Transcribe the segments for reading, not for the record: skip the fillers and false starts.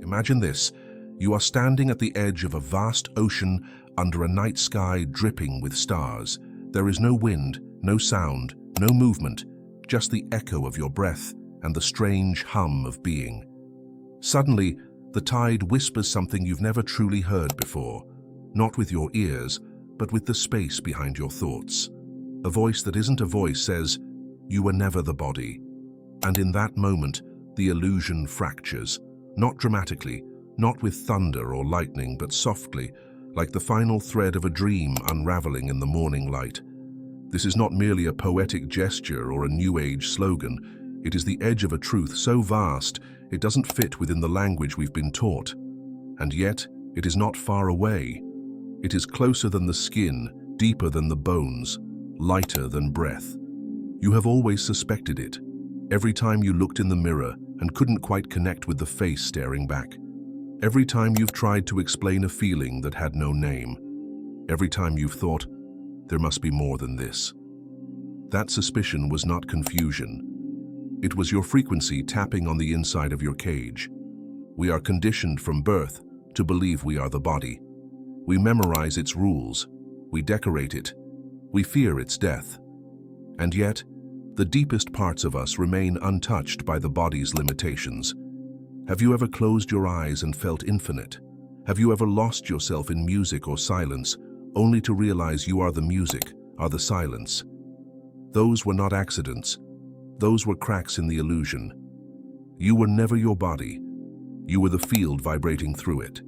Imagine this. You are standing at the edge of a vast ocean under a night sky dripping with stars. There is no wind, no sound, no movement, just the echo of your breath and the strange hum of being. Suddenly, the tide whispers something you've never truly heard before, not with your ears, but with the space behind your thoughts. A voice that isn't a voice says, "You were never the body." And in that moment, the illusion fractures, not dramatically, not with thunder or lightning, but softly, like the final thread of a dream unraveling in the morning light. This is not merely a poetic gesture or a New Age slogan. It is the edge of a truth so vast it doesn't fit within the language we've been taught. And yet, it is not far away. It is closer than the skin, deeper than the bones, lighter than breath. You have always suspected it. Every time you looked in the mirror and couldn't quite connect with the face staring back. Every time you've tried to explain a feeling that had no name. Every time you've thought, there must be more than this. That suspicion was not confusion. It was your frequency tapping on the inside of your cage. We are conditioned from birth to believe we are the body. We memorize its rules. We decorate it. We fear its death. And yet, the deepest parts of us remain untouched by the body's limitations. Have you ever closed your eyes and felt infinite? Have you ever lost yourself in music or silence, only to realize you are the music, are the silence? Those were not accidents. Those were cracks in the illusion. You were never your body. You were the field vibrating through it.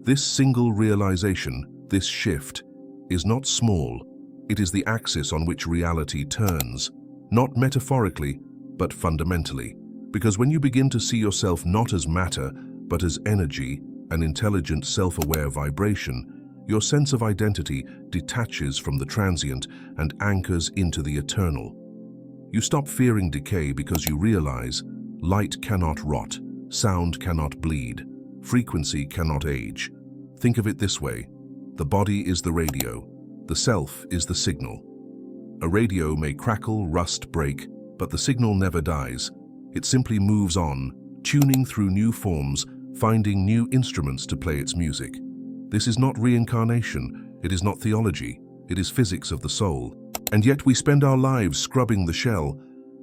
This single realization, this shift, is not small. It is the axis on which reality turns, not metaphorically, but fundamentally. Because when you begin to see yourself not as matter, but as energy, an intelligent, self-aware vibration, your sense of identity detaches from the transient and anchors into the eternal. You stop fearing decay because you realize light cannot rot, sound cannot bleed, frequency cannot age. Think of it this way: the body is the radio, the self is the signal. A radio may crackle, rust, break, but the signal never dies. It simply moves on, tuning through new forms, finding new instruments to play its music. This is not reincarnation, it is not theology, it is physics of the soul. And yet we spend our lives scrubbing the shell,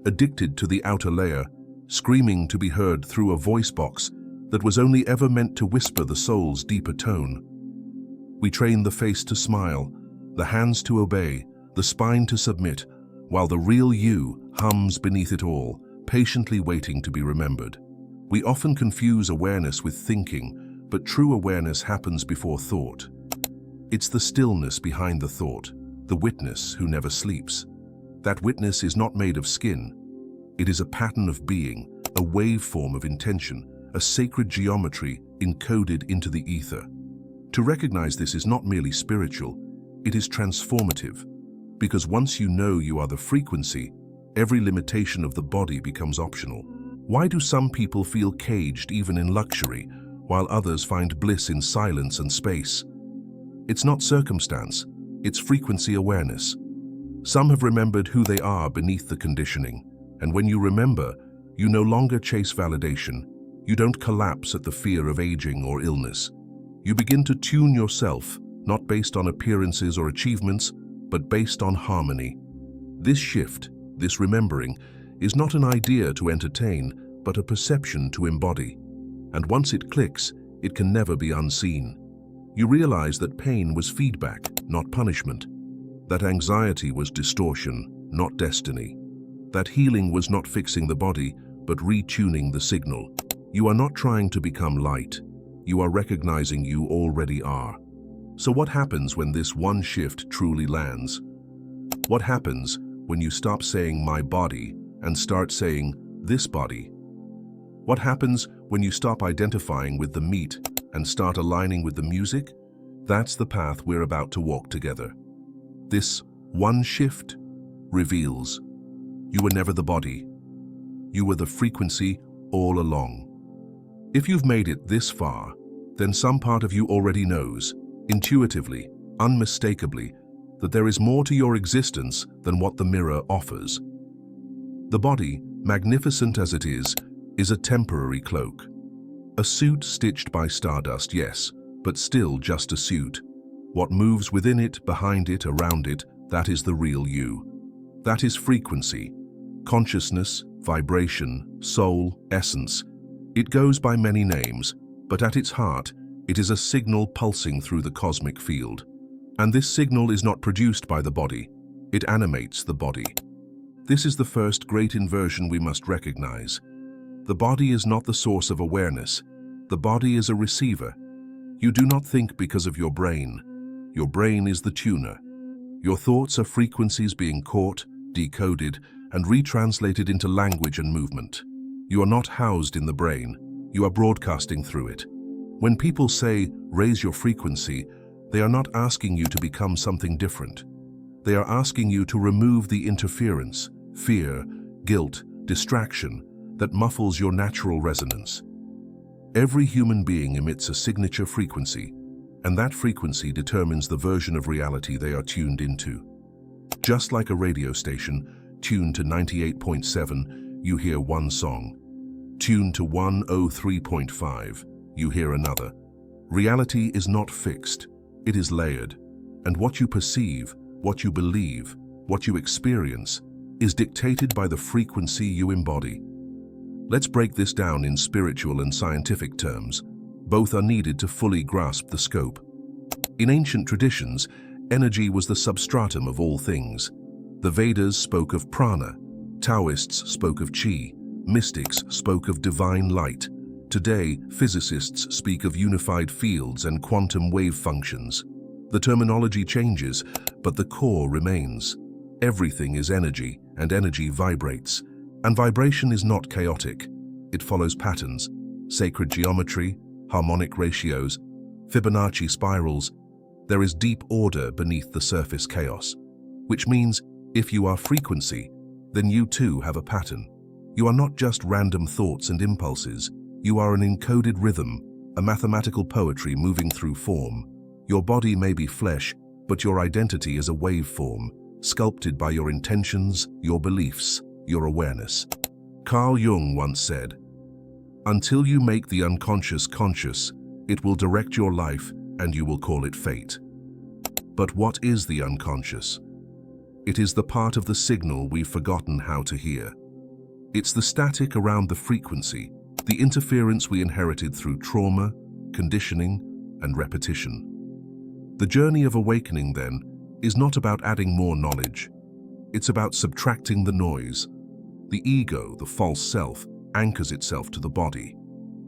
addicted to the outer layer, screaming to be heard through a voice box that was only ever meant to whisper the soul's deeper tone. We train the face to smile, the hands to obey, the spine to submit, while the real you hums beneath it all, patiently waiting to be remembered. We often confuse awareness with thinking, but true awareness happens before thought. It's the stillness behind the thought, the witness who never sleeps. That witness is not made of skin. It is a pattern of being, a waveform of intention, a sacred geometry encoded into the ether. To recognize this is not merely spiritual, it is transformative. Because once you know you are the frequency, every limitation of the body becomes optional. Why do some people feel caged even in luxury, while others find bliss in silence and space? It's not circumstance, it's frequency awareness. Some have remembered who they are beneath the conditioning, and when you remember, you no longer chase validation. You don't collapse at the fear of aging or illness. You begin to tune yourself, not based on appearances or achievements, but based on harmony. This shift, this remembering, is not an idea to entertain, but a perception to embody. And once it clicks, it can never be unseen. You realize that pain was feedback, not punishment. That anxiety was distortion, not destiny. That healing was not fixing the body, but retuning the signal. You are not trying to become light. You are recognizing you already are. So what happens when this one shift truly lands? What happens when you stop saying my body and start saying this body? What happens when you stop identifying with the meat and start aligning with the music? That's the path we're about to walk together. This one shift reveals you were never the body. You were the frequency all along. If you've made it this far, then some part of you already knows, intuitively, unmistakably, that there is more to your existence than what the mirror offers. The body, magnificent as it is a temporary cloak. A suit stitched by stardust, yes, but still just a suit. What moves within it, behind it, around it, that is the real you. That is frequency, consciousness, vibration, soul, essence. It goes by many names, but at its heart, it is a signal pulsing through the cosmic field. And this signal is not produced by the body, it animates the body. This is the first great inversion we must recognize. The body is not the source of awareness. The body is a receiver. You do not think because of your brain. Your brain is the tuner. Your thoughts are frequencies being caught, decoded, and retranslated into language and movement. You are not housed in the brain. You are broadcasting through it. When people say, raise your frequency, they are not asking you to become something different. They are asking you to remove the interference, fear, guilt, distraction that muffles your natural resonance. Every human being emits a signature frequency, and that frequency determines the version of reality they are tuned into. Just like a radio station, tuned to 98.7, you hear one song. Tuned to 103.5, you hear another. Reality is not fixed, it is layered, and what you perceive, what you believe, what you experience, is dictated by the frequency you embody. Let's break this down in spiritual and scientific terms. Both are needed to fully grasp the scope. In ancient traditions, energy was the substratum of all things. The Vedas spoke of prana, Taoists spoke of chi, mystics spoke of divine light. Today, physicists speak of unified fields and quantum wave functions. The terminology changes, but the core remains. Everything is energy, and energy vibrates. And vibration is not chaotic. It follows patterns, sacred geometry, harmonic ratios, Fibonacci spirals. There is deep order beneath the surface chaos, which means if you are frequency, then you too have a pattern. You are not just random thoughts and impulses. You are an encoded rhythm, a mathematical poetry moving through form. Your body may be flesh, but your identity is a waveform, sculpted by your intentions, your beliefs, your awareness. Carl Jung once said, "Until you make the unconscious conscious, it will direct your life and you will call it fate." But what is the unconscious? It is the part of the signal we've forgotten how to hear. It's the static around the frequency, the interference we inherited through trauma, conditioning, and repetition. The journey of awakening, then, is not about adding more knowledge. It's about subtracting the noise. The ego, the false self, anchors itself to the body.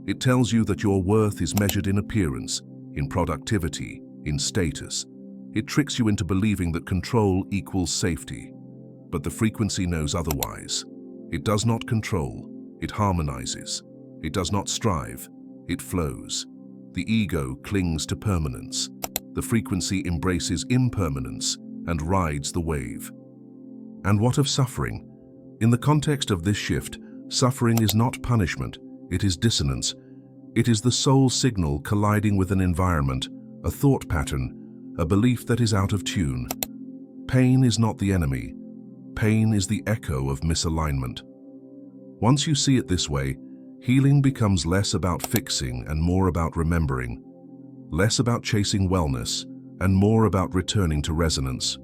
It tells you that your worth is measured in appearance, in productivity, in status. It tricks you into believing that control equals safety. But the frequency knows otherwise. It does not control, it harmonizes. It does not strive, it flows. The ego clings to permanence. The frequency embraces impermanence and rides the wave. And what of suffering? In the context of this shift, suffering is not punishment, it is dissonance. It is the soul signal colliding with an environment, a thought pattern, a belief that is out of tune. Pain is not the enemy. Pain is the echo of misalignment. Once you see it this way, healing becomes less about fixing and more about remembering, less about chasing wellness and more about returning to resonance.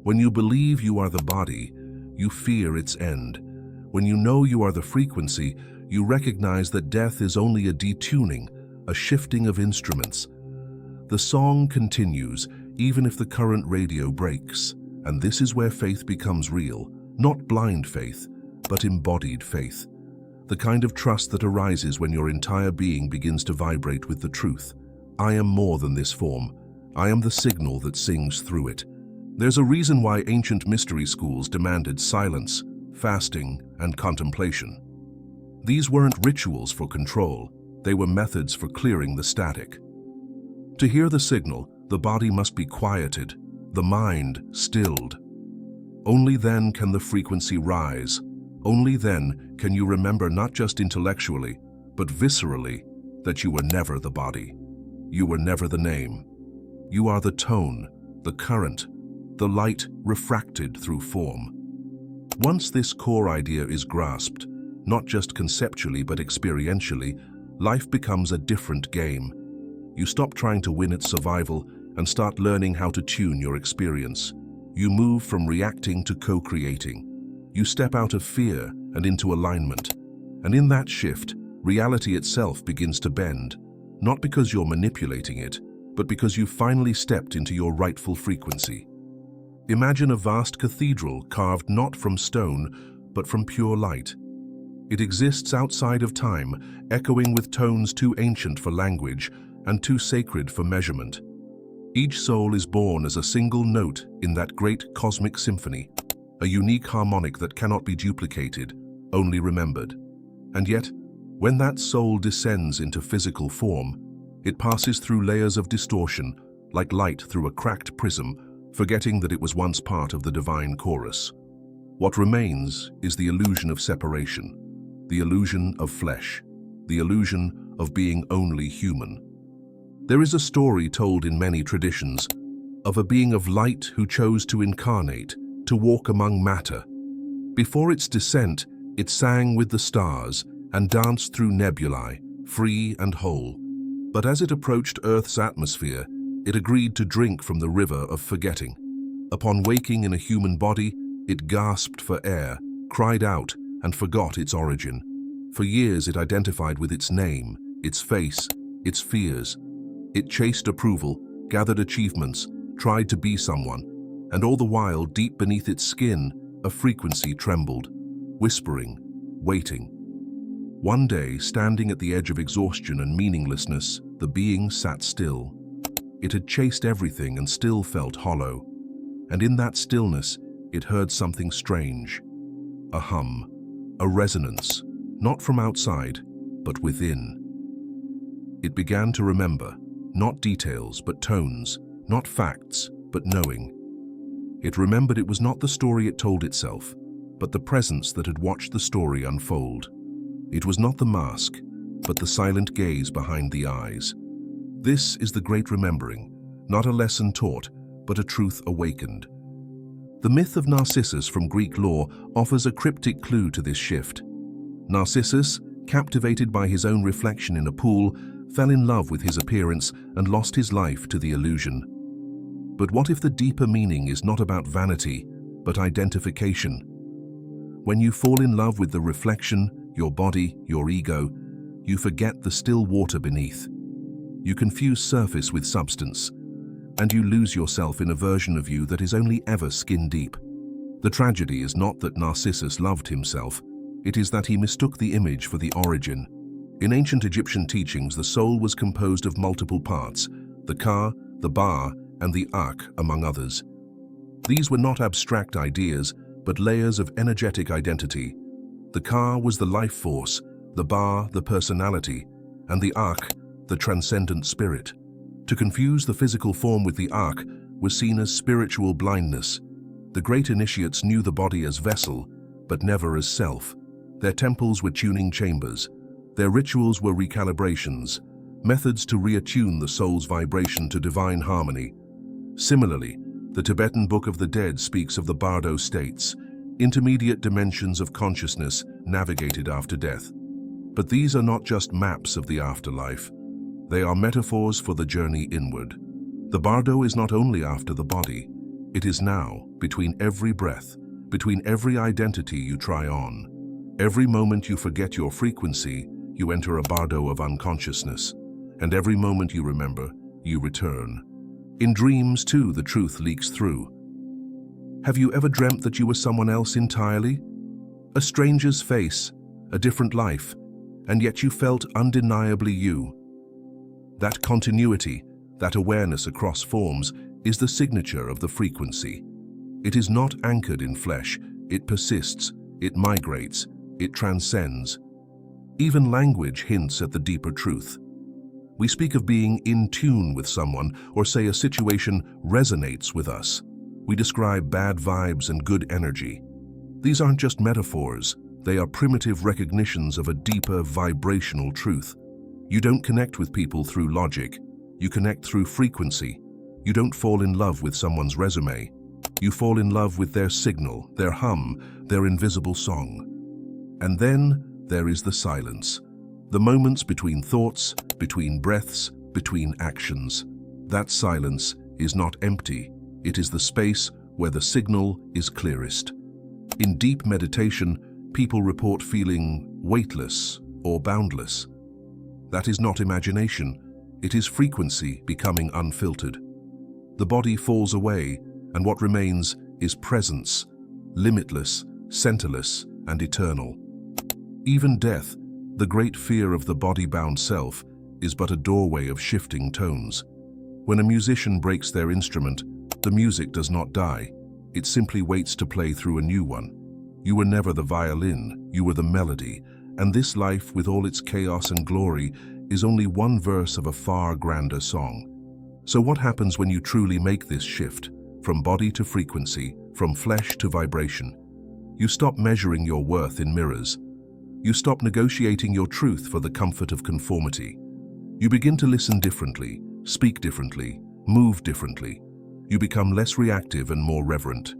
When you believe you are the body, you fear its end. When you know you are the frequency, you recognize that death is only a detuning, a shifting of instruments. The song continues, even if the current radio breaks, and this is where faith becomes real, not blind faith, but embodied faith. The kind of trust that arises when your entire being begins to vibrate with the truth. I am more than this form. I am the signal that sings through it. There's a reason why ancient mystery schools demanded silence, fasting, and contemplation. These weren't rituals for control, they were methods for clearing the static. To hear the signal, the body must be quieted, the mind stilled. Only then can the frequency rise. Only then can you remember not just intellectually, but viscerally, that you were never the body. You were never the name. You are the tone, the current, the light refracted through form. Once this core idea is grasped, not just conceptually but experientially, life becomes a different game. You stop trying to win at survival and start learning how to tune your experience. You move from reacting to co-creating. You step out of fear and into alignment. And in that shift, reality itself begins to bend, not because you're manipulating it, but because you've finally stepped into your rightful frequency. Imagine a vast cathedral carved not from stone, but from pure light. It exists outside of time, echoing with tones too ancient for language and too sacred for measurement. Each soul is born as a single note in that great cosmic symphony, a unique harmonic that cannot be duplicated, only remembered. And yet, when that soul descends into physical form, it passes through layers of distortion, like light through a cracked prism, forgetting that it was once part of the divine chorus. What remains is the illusion of separation, the illusion of flesh, the illusion of being only human. There is a story told in many traditions of a being of light who chose to incarnate, to walk among matter. Before its descent, it sang with the stars and danced through nebulae, free and whole. But as it approached Earth's atmosphere, it agreed to drink from the river of forgetting. Upon waking in a human body, it gasped for air, cried out, and forgot its origin. For years it identified with its name, its face, its fears. It chased approval, gathered achievements, tried to be someone, and all the while, deep beneath its skin, a frequency trembled, whispering, waiting. One day, standing at the edge of exhaustion and meaninglessness, the being sat still. It had chased everything and still felt hollow. And in that stillness, it heard something strange. A hum, a resonance, not from outside, but within. It began to remember, not details, but tones, not facts, but knowing. It remembered it was not the story it told itself, but the presence that had watched the story unfold. It was not the mask, but the silent gaze behind the eyes. This is the great remembering, not a lesson taught, but a truth awakened. The myth of Narcissus from Greek lore offers a cryptic clue to this shift. Narcissus, captivated by his own reflection in a pool, fell in love with his appearance and lost his life to the illusion. But what if the deeper meaning is not about vanity, but identification? When you fall in love with the reflection, your body, your ego, you forget the still water beneath. You confuse surface with substance, and you lose yourself in a version of you that is only ever skin deep. The tragedy is not that Narcissus loved himself, it is that he mistook the image for the origin. In ancient Egyptian teachings, the soul was composed of multiple parts, the ka, the ba, and the ak, among others. These were not abstract ideas, but layers of energetic identity. The ka was the life force, the ba the personality, and the ak the transcendent spirit. To confuse the physical form with the ak was seen as spiritual blindness. The great initiates knew the body as vessel, but never as self. Their temples were tuning chambers. Their rituals were recalibrations, methods to reattune the soul's vibration to divine harmony. Similarly, the Tibetan Book of the Dead speaks of the bardo states, intermediate dimensions of consciousness navigated after death. But these are not just maps of the afterlife. They are metaphors for the journey inward. The bardo is not only after the body, it is now, between every breath, between every identity you try on. Every moment you forget your frequency, you enter a bardo of unconsciousness, and every moment you remember, you return. In dreams, too, the truth leaks through. Have you ever dreamt that you were someone else entirely? A stranger's face, a different life, and yet you felt undeniably you. That continuity, that awareness across forms, is the signature of the frequency. It is not anchored in flesh, it persists, it migrates, it transcends. Even language hints at the deeper truth. We speak of being in tune with someone, or say a situation resonates with us. We describe bad vibes and good energy. These aren't just metaphors, they are primitive recognitions of a deeper vibrational truth. You don't connect with people through logic, you connect through frequency. You don't fall in love with someone's resume. You fall in love with their signal, their hum, their invisible song. And then there is the silence. The moments between thoughts, between breaths, between actions. That silence is not empty. It is the space where the signal is clearest. In deep meditation, people report feeling weightless or boundless. That is not imagination. It is frequency becoming unfiltered. The body falls away, and what remains is presence, limitless, centerless, and eternal. Even death, the great fear of the body-bound self, is but a doorway of shifting tones. When a musician breaks their instrument, the music does not die. It simply waits to play through a new one. You were never the violin, you were the melody, and this life, with all its chaos and glory, is only one verse of a far grander song. So what happens when you truly make this shift, from body to frequency, from flesh to vibration? You stop measuring your worth in mirrors. You stop negotiating your truth for the comfort of conformity. You begin to listen differently, speak differently, move differently. You become less reactive and more reverent.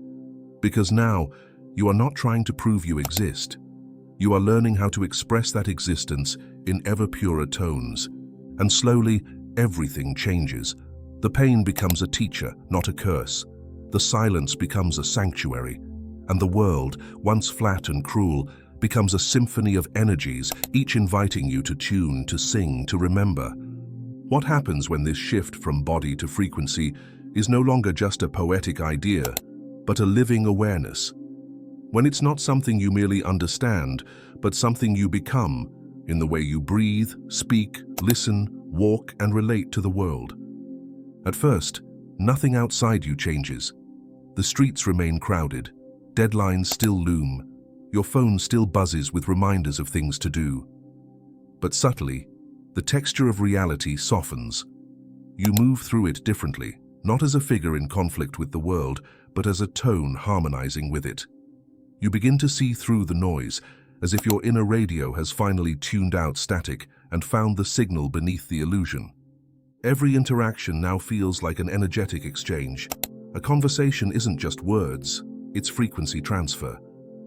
Because now, you are not trying to prove you exist. You are learning how to express that existence in ever purer tones. And slowly, everything changes. The pain becomes a teacher, not a curse. The silence becomes a sanctuary. And the world, once flat and cruel, becomes a symphony of energies, each inviting you to tune, to sing, to remember. What happens when this shift from body to frequency is no longer just a poetic idea, but a living awareness? When it's not something you merely understand, but something you become, in the way you breathe, speak, listen, walk, and relate to the world. At first, nothing outside you changes. The streets remain crowded, deadlines still loom, your phone still buzzes with reminders of things to do. But subtly, the texture of reality softens. You move through it differently, not as a figure in conflict with the world, but as a tone harmonizing with it. You begin to see through the noise, as if your inner radio has finally tuned out static and found the signal beneath the illusion. Every interaction now feels like an energetic exchange. A conversation isn't just words, it's frequency transfer.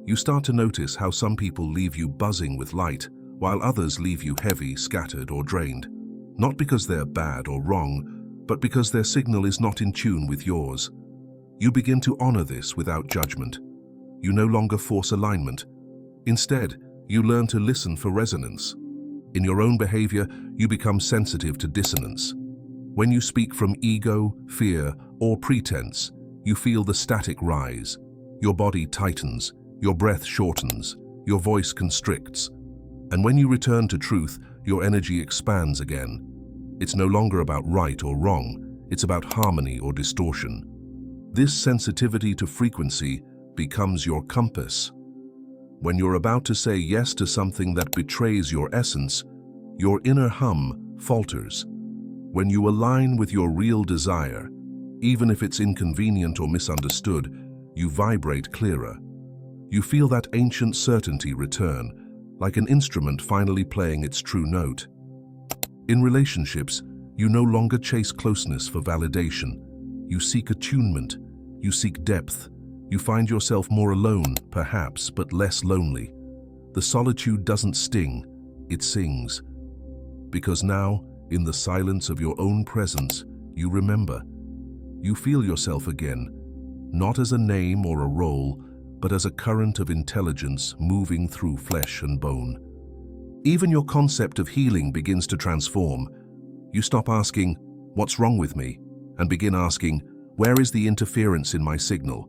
You start to notice how some people leave you buzzing with light, while others leave you heavy, scattered, or drained. Not because they're bad or wrong, but because their signal is not in tune with yours. You begin to honor this without judgment. You no longer force alignment. Instead, you learn to listen for resonance. In your own behavior, you become sensitive to dissonance. When you speak from ego, fear, or pretense, you feel the static rise. Your body tightens, your breath shortens, your voice constricts. And when you return to truth, your energy expands again. It's no longer about right or wrong, it's about harmony or distortion. This sensitivity to frequency becomes your compass. When you're about to say yes to something that betrays your essence, your inner hum falters. When you align with your real desire, even if it's inconvenient or misunderstood, you vibrate clearer. You feel that ancient certainty return, like an instrument finally playing its true note. In relationships, you no longer chase closeness for validation. You seek attunement, you seek depth. You find yourself more alone, perhaps, but less lonely. The solitude doesn't sting, it sings. Because now, in the silence of your own presence, you remember. You feel yourself again, not as a name or a role, but as a current of intelligence moving through flesh and bone. Even your concept of healing begins to transform. You stop asking, "What's wrong with me?" and begin asking, "Where is the interference in my signal?"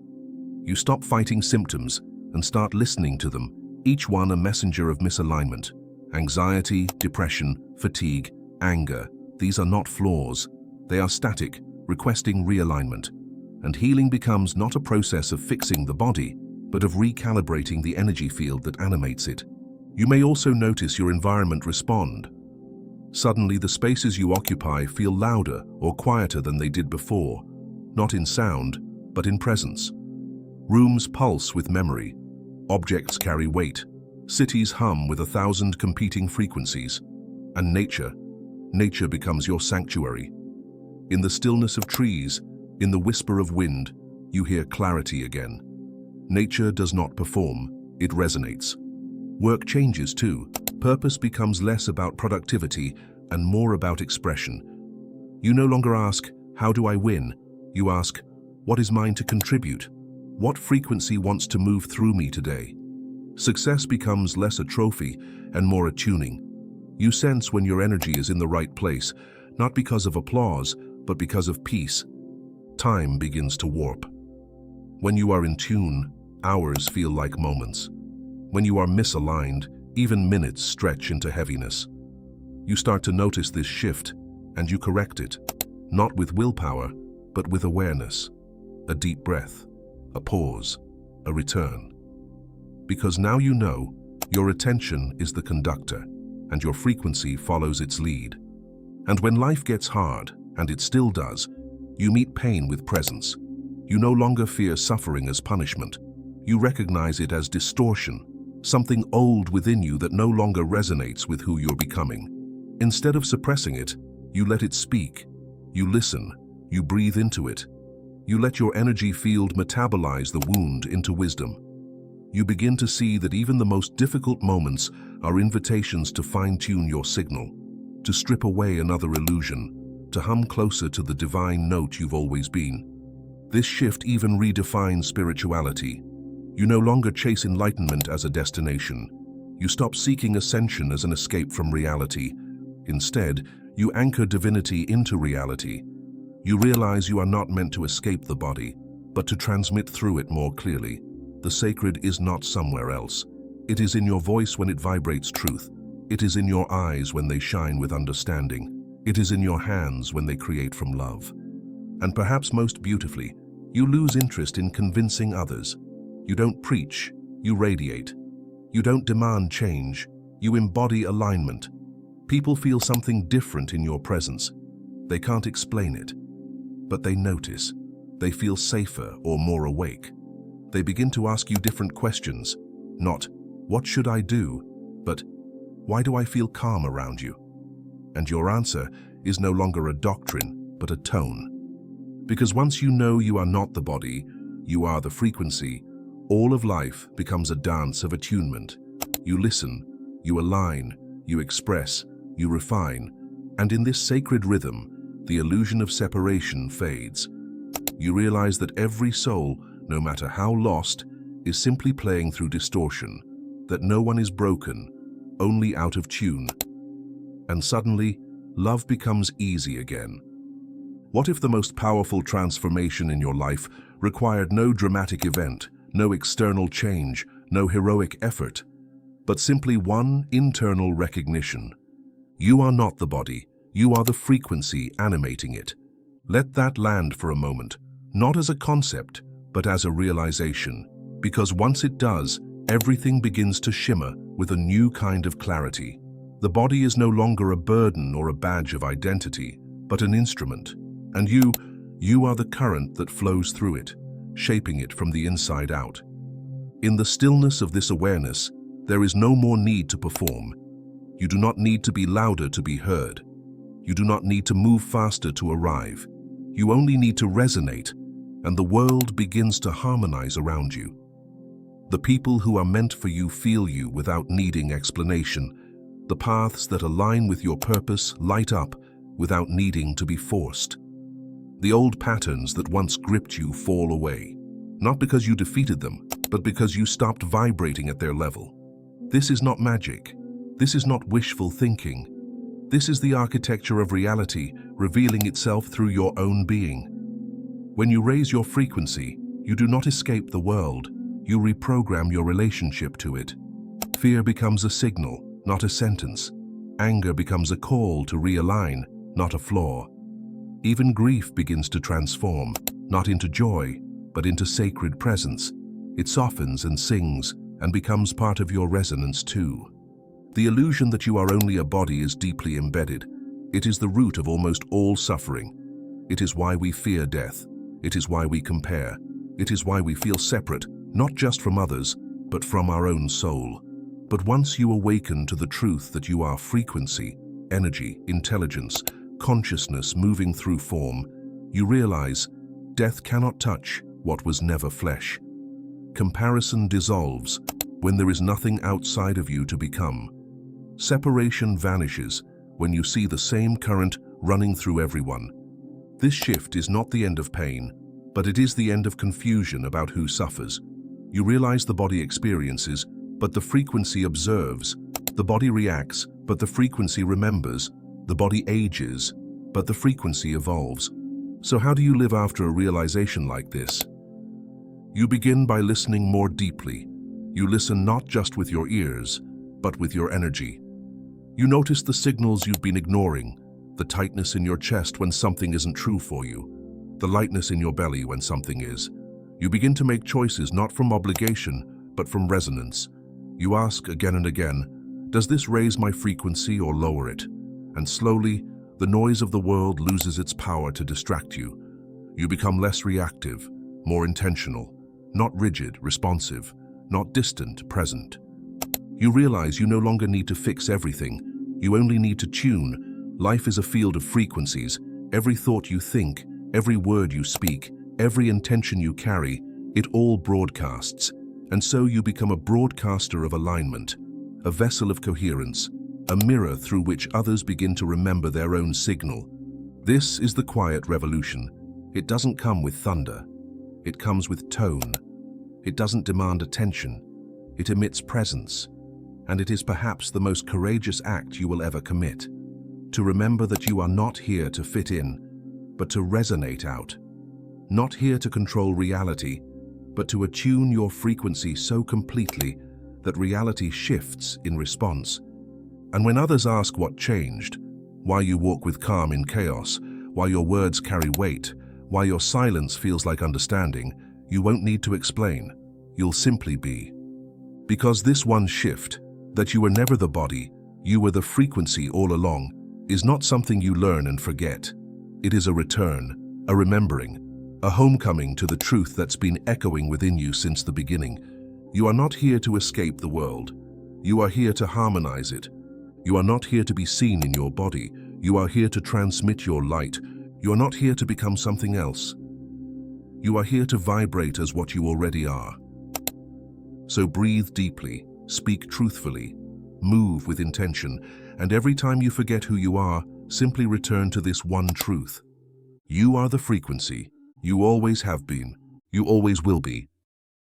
You stop fighting symptoms and start listening to them, each one a messenger of misalignment. Anxiety, depression, fatigue, anger, these are not flaws. They are static, requesting realignment. And healing becomes not a process of fixing the body, but of recalibrating the energy field that animates it. You may also notice your environment respond. Suddenly, the spaces you occupy feel louder or quieter than they did before, not in sound, but in presence. Rooms pulse with memory. Objects carry weight. Cities hum with 1,000 competing frequencies. And nature becomes your sanctuary. In the stillness of trees, in the whisper of wind, you hear clarity again. Nature does not perform, it resonates. Work changes too. Purpose becomes less about productivity and more about expression. You no longer ask, "How do I win?" You ask, "What is mine to contribute? What frequency wants to move through me today?" Success becomes less a trophy and more a tuning. You sense when your energy is in the right place, not because of applause, but because of peace. Time begins to warp. When you are in tune, hours feel like moments. When you are misaligned, even minutes stretch into heaviness. You start to notice this shift, and you correct it, not with willpower, but with awareness. A deep breath, a pause, a return. Because now you know, your attention is the conductor, and your frequency follows its lead. And when life gets hard, and it still does, you meet pain with presence. You no longer fear suffering as punishment. You recognize it as distortion, something old within you that no longer resonates with who you're becoming. Instead of suppressing it, you let it speak. You listen. You breathe into it. You let your energy field metabolize the wound into wisdom. You begin to see that even the most difficult moments are invitations to fine-tune your signal, to strip away another illusion, to hum closer to the divine note you've always been. This shift even redefines spirituality. You no longer chase enlightenment as a destination. You stop seeking ascension as an escape from reality. Instead, you anchor divinity into reality. You realize you are not meant to escape the body, but to transmit through it more clearly. The sacred is not somewhere else. It is in your voice when it vibrates truth. It is in your eyes when they shine with understanding. It is in your hands when they create from love. And perhaps most beautifully, you lose interest in convincing others. You don't preach, you radiate. You don't demand change, you embody alignment. People feel something different in your presence. They can't explain it, but they notice. They feel safer or more awake. They begin to ask you different questions. Not, "What should I do?" but, "Why do I feel calm around you?" And your answer is no longer a doctrine, but a tone. Because once you know you are not the body, you are the frequency, all of life becomes a dance of attunement. You listen, you align, you express, you refine, and in this sacred rhythm, the illusion of separation fades. You realize that every soul, no matter how lost, is simply playing through distortion, that no one is broken, only out of tune. And suddenly, love becomes easy again. What if the most powerful transformation in your life required no dramatic event, no external change, no heroic effort, but simply one internal recognition? You are not the body, you are the frequency animating it. Let that land for a moment, not as a concept, but as a realization, because once it does, everything begins to shimmer with a new kind of clarity. The body is no longer a burden or a badge of identity, but an instrument, and you are the current that flows through it, shaping it from the inside out. In the stillness of this awareness, there is no more need to perform. You do not need to be louder to be heard. You do not need to move faster to arrive. You only need to resonate, and the world begins to harmonize around you. The people who are meant for you feel you without needing explanation. The paths that align with your purpose light up without needing to be forced. The old patterns that once gripped you fall away, not because you defeated them, but because you stopped vibrating at their level. This is not magic. This is not wishful thinking. This is the architecture of reality revealing itself through your own being. When you raise your frequency, you do not escape the world. You reprogram your relationship to it. Fear becomes a signal, not a sentence. Anger becomes a call to realign, not a flaw. Even grief begins to transform, not into joy, but into sacred presence. It softens and sings and becomes part of your resonance too. The illusion that you are only a body is deeply embedded. It is the root of almost all suffering. It is why we fear death. It is why we compare. It is why we feel separate, not just from others, but from our own soul. But once you awaken to the truth that you are frequency, energy, intelligence, consciousness moving through form, you realize death cannot touch what was never flesh. Comparison dissolves when there is nothing outside of you to become. Separation vanishes when you see the same current running through everyone. This shift is not the end of pain, but it is the end of confusion about who suffers. You realize the body experiences, but the frequency observes. The body reacts, but the frequency remembers. The body ages, but the frequency evolves. So how do you live after a realization like this? You begin by listening more deeply. You listen not just with your ears, but with your energy. You notice the signals you've been ignoring, the tightness in your chest when something isn't true for you, the lightness in your belly when something is. You begin to make choices not from obligation, but from resonance. You ask again and again, does this raise my frequency or lower it? And slowly, the noise of the world loses its power to distract you. You become less reactive, more intentional, not rigid, responsive, not distant, present. You realize you no longer need to fix everything. You only need to tune. Life is a field of frequencies. Every thought you think, every word you speak, every intention you carry, it all broadcasts. And so you become a broadcaster of alignment, a vessel of coherence, a mirror through which others begin to remember their own signal. This is the quiet revolution. It doesn't come with thunder. It comes with tone. It doesn't demand attention. It emits presence. And it is perhaps the most courageous act you will ever commit. To remember that you are not here to fit in, but to resonate out. Not here to control reality, but to attune your frequency so completely that reality shifts in response. And when others ask what changed, why you walk with calm in chaos, why your words carry weight, why your silence feels like understanding, you won't need to explain. You'll simply be. Because this one shift, that you were never the body, you were the frequency all along, is not something you learn and forget. It is a return, a remembering, a homecoming to the truth that's been echoing within you since the beginning. You are not here to escape the world. You are here to harmonize it. You are not here to be seen in your body. You are here to transmit your light. You are not here to become something else. You are here to vibrate as what you already are. So breathe deeply, speak truthfully, move with intention, and every time you forget who you are, simply return to this one truth. You are the frequency. You always have been. You always will be.